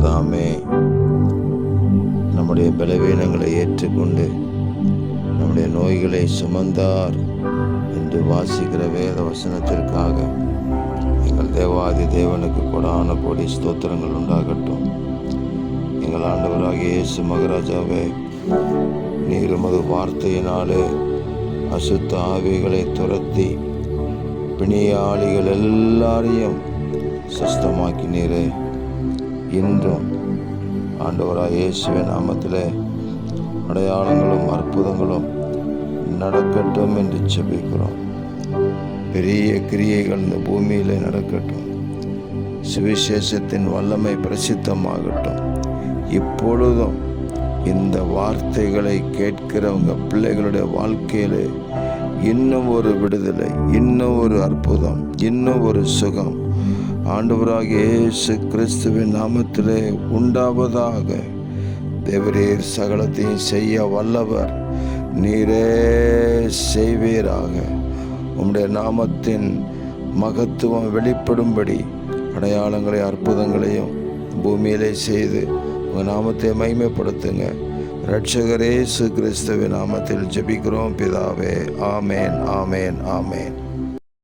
தாமே நம்முடைய பலவீனங்களை ஏற்றுக்கொண்டு நம்முடைய நோய்களை சுமந்தார் என்று வாசிக்கிற வேத வசனத்திற்காக எங்கள் தேவாதி தேவனுக்கு கொடான கோடி ஸ்தோத்திரங்கள் உண்டாகட்டும். எங்கள் ஆண்டவராகிய இயேசு மகராஜாவே, நீர் உமது வார்த்தையினாலே அசுத்த ஆவிகளை துரத்தி பிணியாளிகள் எல்லாரையும் சுஸ்தமாக்கினீரே. இன்றும் ஆண்டவராகிய இயேசுவின் நாமத்திலே அடையாளங்களும் அற்புதங்களும் நடக்கட்டும் என்று ஜெபிக்கிறோம். பெரிய கிரியைகள் இந்த பூமியில் நடக்கட்டும். சுவிசேஷத்தின் வல்லமை பிரசித்தமாகட்டும். இப்பொழுதும் இந்த வார்த்தைகளை கேட்கிறவங்க பிள்ளைகளுடைய வாழ்க்கையிலே இன்னும் ஒரு விடுதலை, இன்னும் ஒரு அற்புதம், இன்னும் ஒரு சுகம் ஆண்டவராகிய இயேசு கிறிஸ்துவின் நாமத்திலே உண்டாவதாக. தேவரீர் சகலத்தையும் செய்ய வல்லவர், நீரே செய்வீராக. உம்முடைய நாமத்தின் மகத்துவம் வெளிப்படும்படி அடையாளங்களை அற்புதங்களையும் பூமியிலே செய்து உங்கள் நாமத்தை மகிமைப்படுத்துங்க. இரட்சகர் இயேசு கிறிஸ்துவின் நாமத்தில் ஜெபிக்கிறோம் பிதாவே. ஆமேன், ஆமேன், ஆமேன்.